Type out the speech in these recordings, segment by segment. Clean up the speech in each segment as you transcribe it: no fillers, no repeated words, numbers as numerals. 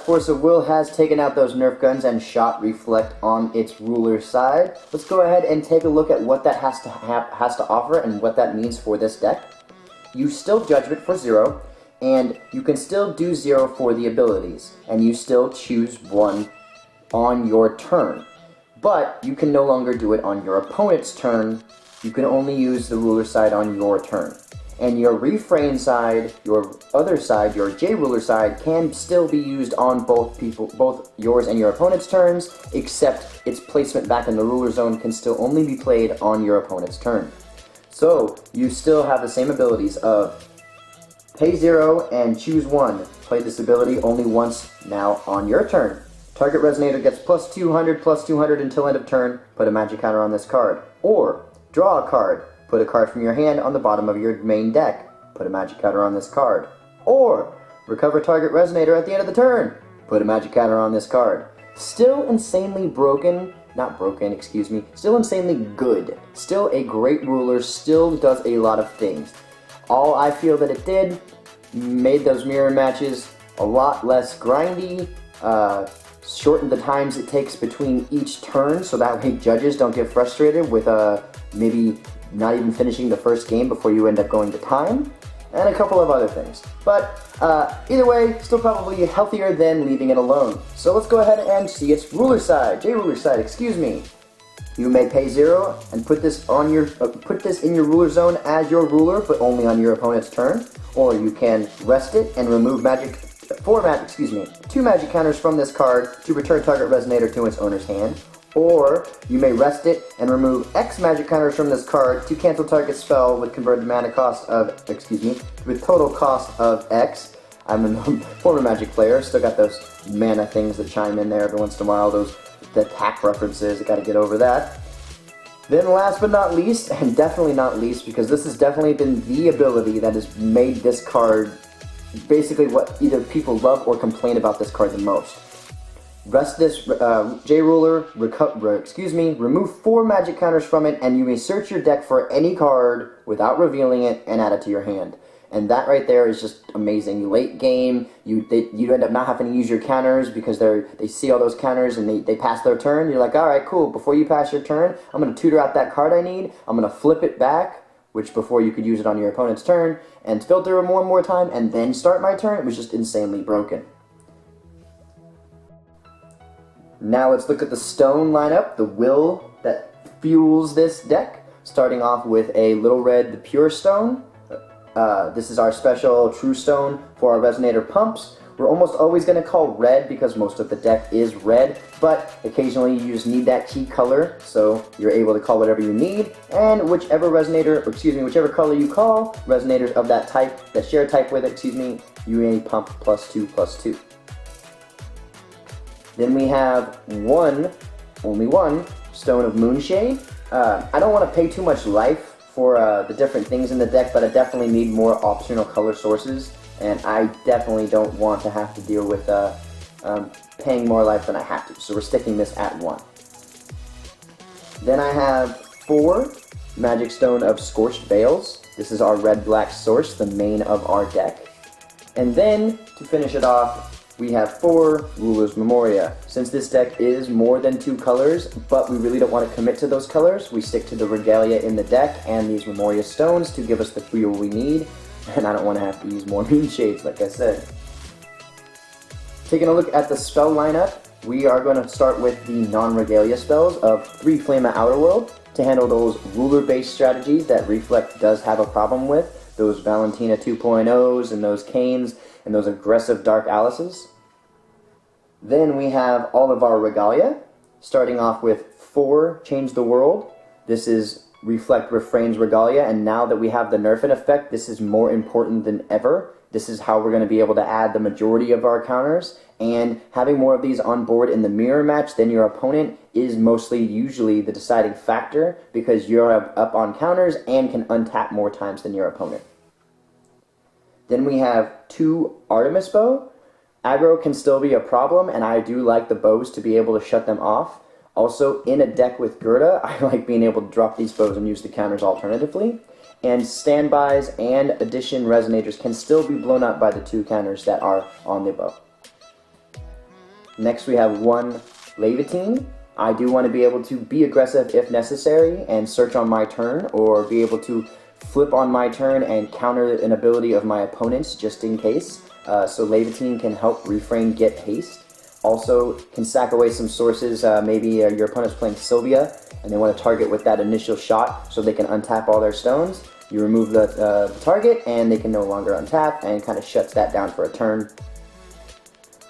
Force of Will has taken out those Nerf guns and shot Reflect on its ruler side. Let's go ahead and take a look at what that has to offer and what that means for this deck. You still Judgment for 0, and you can still do 0 for the abilities, and you still choose 1 on your turn. But you can no longer do it on your opponent's turn. You can only use the ruler side on your turn. And your Refrain side, your other side, your J-Ruler side, can still be used on both yours and your opponent's turns, except its placement back in the ruler zone can still only be played on your opponent's turn. So, you still have the same abilities of pay 0 and choose 1. Play this ability only once now on your turn. Target Resonator gets plus 200 until end of turn, put a magic counter on this card. Or, draw a card. Put a card from your hand on the bottom of your main deck. Put a magic counter on this card. Or, recover target Resonator at the end of the turn. Put a magic counter on this card. Still insanely still insanely good. Still a great ruler, still does a lot of things. All I feel that it did, made those mirror matches a lot less grindy, shortened the times it takes between each turn, so that way judges don't get frustrated with maybe not even finishing the first game before you end up going to time, and a couple of other things. But either way, still probably healthier than leaving it alone. So let's go ahead and see its ruler side, J-Ruler side, excuse me. You may pay 0 and put this on your in your ruler zone as your ruler, but only on your opponent's turn. Or you can rest it and remove two magic counters from this card to return target Resonator to its owner's hand. Or you may rest it and remove X magic counters from this card to cancel target spell with converted mana cost of, with total cost of X. I'm a former Magic player, still got those mana things that chime in there every once in a while, the attack references, I gotta get over that. Then last but not least, and definitely not least, because this has definitely been the ability that has made this card basically what either people love or complain about this card the most. Rest this J-Ruler, remove 4 magic counters from it, and you may search your deck for any card without revealing it and add it to your hand. And that right there is just amazing. Late game, you end up not having to use your counters because they see all those counters and they pass their turn. You're like, alright, cool, before you pass your turn, I'm going to tutor out that card I need, I'm going to flip it back, which before you could use it on your opponent's turn, and filter them one more time, and then start my turn. It was just insanely broken. Now let's look at the stone lineup, the will that fuels this deck. Starting off with a Little Red, the Pure Stone. This is our special True Stone for our Resonator pumps. We're almost always going to call red because most of the deck is red, but occasionally you just need that key color, so you're able to call whatever you need, and whichever color you call, Resonators of that type, that share type with it, you may pump +2/+2. Then we have only one, Stone of Moonshade. I don't want to pay too much life for the different things in the deck, but I definitely need more optional color sources, and I definitely don't want to have to deal with paying more life than I have to, so we're sticking this at 1. Then I have 4 Magic Stone of Scorched Veils. This is our red-black source, the main of our deck. And then, to finish it off, we have 4 Ruler's Memoria. Since this deck is more than 2 colors, but we really don't want to commit to those colors, we stick to the Regalia in the deck and these Memoria stones to give us the fuel we need, and I don't want to have to use more Moonshades, like I said. Taking a look at the spell lineup, we are going to start with the non-Regalia spells of 3 Flame of Outer World to handle those ruler-based strategies that Reflect does have a problem with, those Valentina 2.0s and those Canes, and those aggressive Dark Alices. Then we have all of our Regalia, starting off with 4 Change the World. This is Reflect Refrain's Regalia, and now that we have the nerf in effect, this is more important than ever. This is how we're going to be able to add the majority of our counters, and having more of these on board in the mirror match than your opponent is usually the deciding factor, because you're up on counters and can untap more times than your opponent. Then we have 2 Artemis bow. Aggro can still be a problem, and I do like the bows to be able to shut them off. Also, in a deck with Gerda, I like being able to drop these bows and use the counters alternatively. And standbys and addition resonators can still be blown up by the 2 counters that are on the bow. Next we have 1 Laevateinn. I do want to be able to be aggressive if necessary and search on my turn, or be able to flip on my turn and counter an ability of my opponents just in case. So Laevateinn can help Refrain get haste. Also can sack away some sources. Maybe your opponent's playing Sylvia and they want to target with that initial shot so they can untap all their stones. You remove the target and they can no longer untap, and kind of shuts that down for a turn.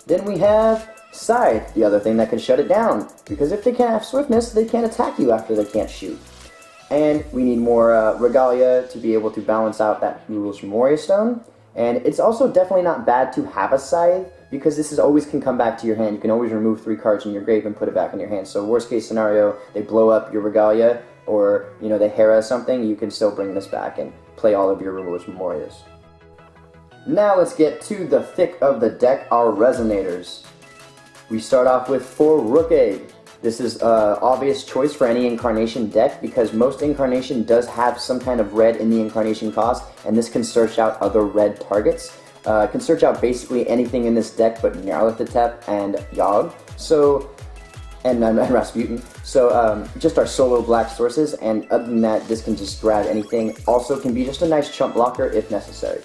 Then we have Scythe, the other thing that can shut it down, because if they can't have swiftness, they can't attack you after they can't shoot. And we need more Regalia to be able to balance out that Ruler's Memoria Stone. And it's also definitely not bad to have a Scythe, because this is always can come back to your hand. You can always remove 3 cards in your grave and put it back in your hand. So worst case scenario, they blow up your Regalia, or they Hera something, you can still bring this back and play all of your Ruler's Memorias. Now let's get to the thick of the deck, our Resonators. We start off with 4 Rook Egg. This is an obvious choice for any Incarnation deck, because most Incarnation does have some kind of red in the Incarnation cost, and this can search out other red targets. It can search out basically anything in this deck but Laevateinn and Yogg, and Rasputin. So just our solo black sources, and other than that, this can just grab anything. Also can be just a nice chump blocker if necessary.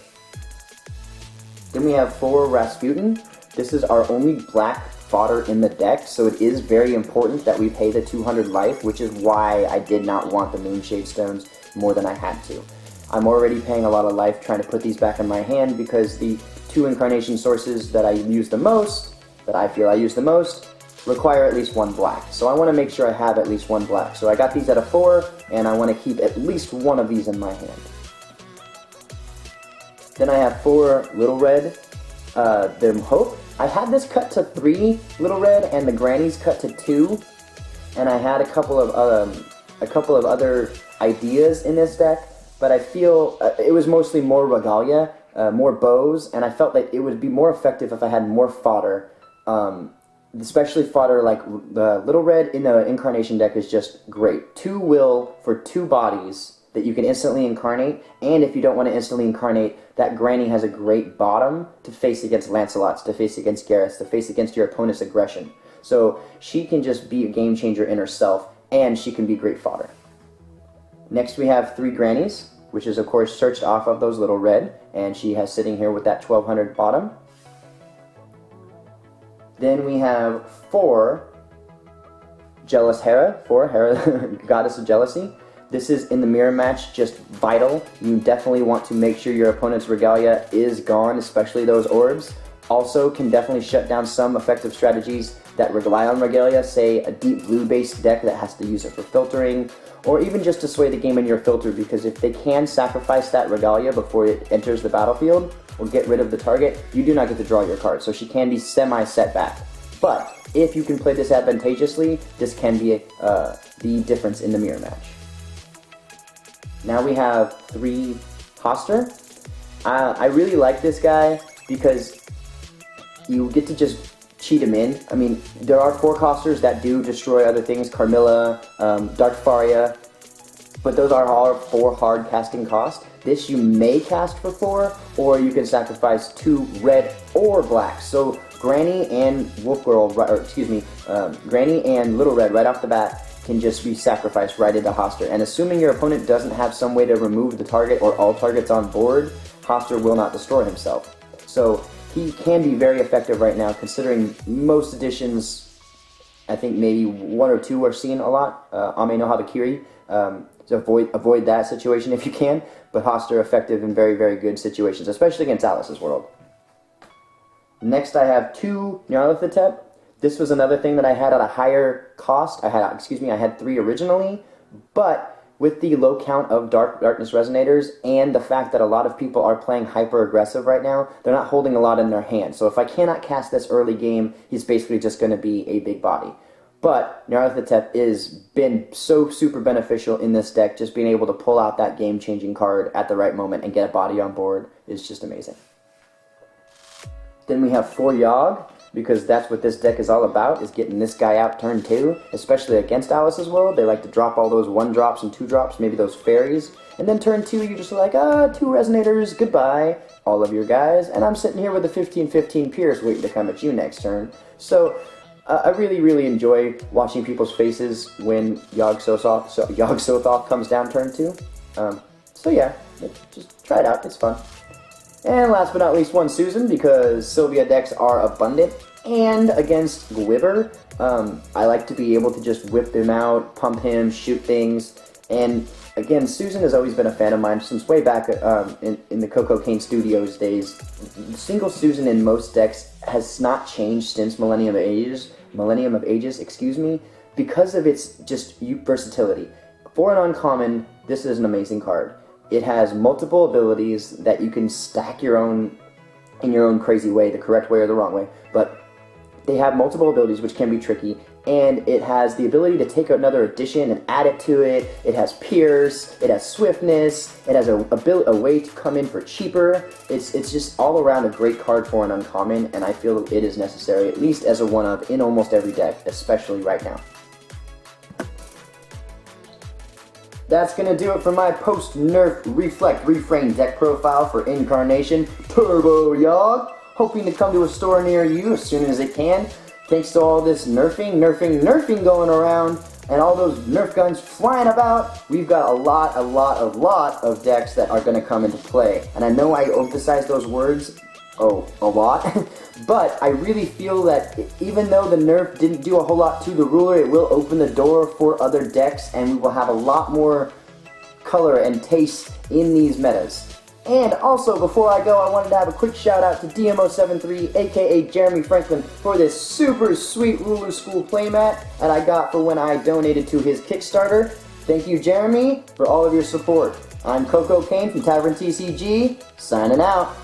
Then we have 4 Rasputin. This is our only black fodder in the deck, so it is very important that we pay the 200 life, which is why I did not want the Moonshade Stones more than I had to. I'm already paying a lot of life trying to put these back in my hand, because the 2 Incarnation sources that I use the most, that I feel I use the most, require at least 1 black. So I want to make sure I have at least 1 black. So I got these at a 4, and I want to keep at least 1 of these in my hand. Then I have 4 Little Red, their Hope. I had this cut to 3 Little Red, and the Granny's cut to 2, and I had a couple of other ideas in this deck, but I feel it was mostly more Regalia, more bows, and I felt like it would be more effective if I had more fodder, especially fodder like the Little Red in the Incarnation deck is just great. 2 will for 2 bodies that you can instantly incarnate, and if you don't want to instantly incarnate, that Granny has a great bottom to face against Lancelots, to face against Gareths, to face against your opponent's aggression. So she can just be a game changer in herself, and she can be great fodder. Next we have 3 Grannies, which is of course searched off of those Little Red, and she has sitting here with that 1200 bottom. Then we have 4 Jealous Hera, 4 Hera, Goddess of Jealousy. This is in the mirror match just vital. You definitely want to make sure your opponent's Regalia is gone, especially those orbs. Also can definitely shut down some effective strategies that rely on Regalia, say a deep blue based deck that has to use it for filtering, or even just to sway the game in your filter, because if they can sacrifice that Regalia before it enters the battlefield, or get rid of the target, you do not get to draw your card, so she can be semi-set back. But if you can play this advantageously, this can be the difference in the mirror match. Now we have 3 Hoster. I really like this guy because you get to just cheat him in. I mean, there are 4 Hosters that do destroy other things, Carmilla, Dark Faria, but those are all 4 hard casting cost. This you may cast for 4, or you can sacrifice 2 red or black. So Granny and Wolf Girl, Granny and Little Red right off the bat can just be sacrificed right into Hoster. And assuming your opponent doesn't have some way to remove the target or all targets on board, Hoster will not destroy himself. So he can be very effective right now, considering most editions, I think maybe 1 or 2 are seen a lot. Ame no Habakiri, so avoid that situation if you can, but Hoster effective in very, very good situations, especially against Alice's World. Next I have 2 Nyarlathotep. This was another thing that I had at a higher cost. I had 3 originally, but with the low count of Darkness Resonators and the fact that a lot of people are playing hyper aggressive right now, they're not holding a lot in their hand. So if I cannot cast this early game, he's basically just going to be a big body. But Nyarlathotep has been so super beneficial in this deck. Just being able to pull out that game-changing card at the right moment and get a body on board is just amazing. Then we have 4 Yogg, because that's what this deck is all about, is getting this guy out turn 2, especially against Alice's World. They like to drop all those 1-drops and 2-drops, maybe those fairies, and then turn 2, you're just like, 2 Resonators, goodbye, all of your guys, and I'm sitting here with a 15-15 Pierce waiting to come at you next turn. So I really enjoy watching people's faces when Yogg Sothoth comes down turn 2. So yeah, just try it out, it's fun. And last but not least, one Susan, because Sylvia decks are abundant. And against Gwibber, I like to be able to just whip him out, pump him, shoot things. And again, Susan has always been a fan of mine since way back in the CocoKane Studios days. Single Susan in most decks has not changed since Millennium of Ages, excuse me, because of its just versatility. For an uncommon, this is an amazing card. It has multiple abilities that you can stack in your own crazy way, the correct way or the wrong way, but they have multiple abilities which can be tricky, and it has the ability to take another addition and add it to it. It has Pierce, it has Swiftness, it has a way to come in for cheaper. It's just all around a great card for an uncommon, and I feel it is necessary, at least as a one-of, in almost every deck, especially right now. That's gonna do it for my post-nerf Reflect Refrain deck profile for Incarnation Turbo Yog. Hoping to come to a store near you as soon as it can. Thanks to all this nerfing going around, and all those Nerf guns flying about, we've got a lot of decks that are going to come into play. And I know I emphasize those words, a lot, but I really feel that even though the nerf didn't do a whole lot to the ruler, it will open the door for other decks, and we will have a lot more color and taste in these metas. And also, before I go, I wanted to have a quick shout out to DMO73, aka Jeremy Franklin, for this super sweet Ruler School playmat that I got for when I donated to his Kickstarter. Thank you, Jeremy, for all of your support. I'm CocoKane from Tavern TCG, signing out.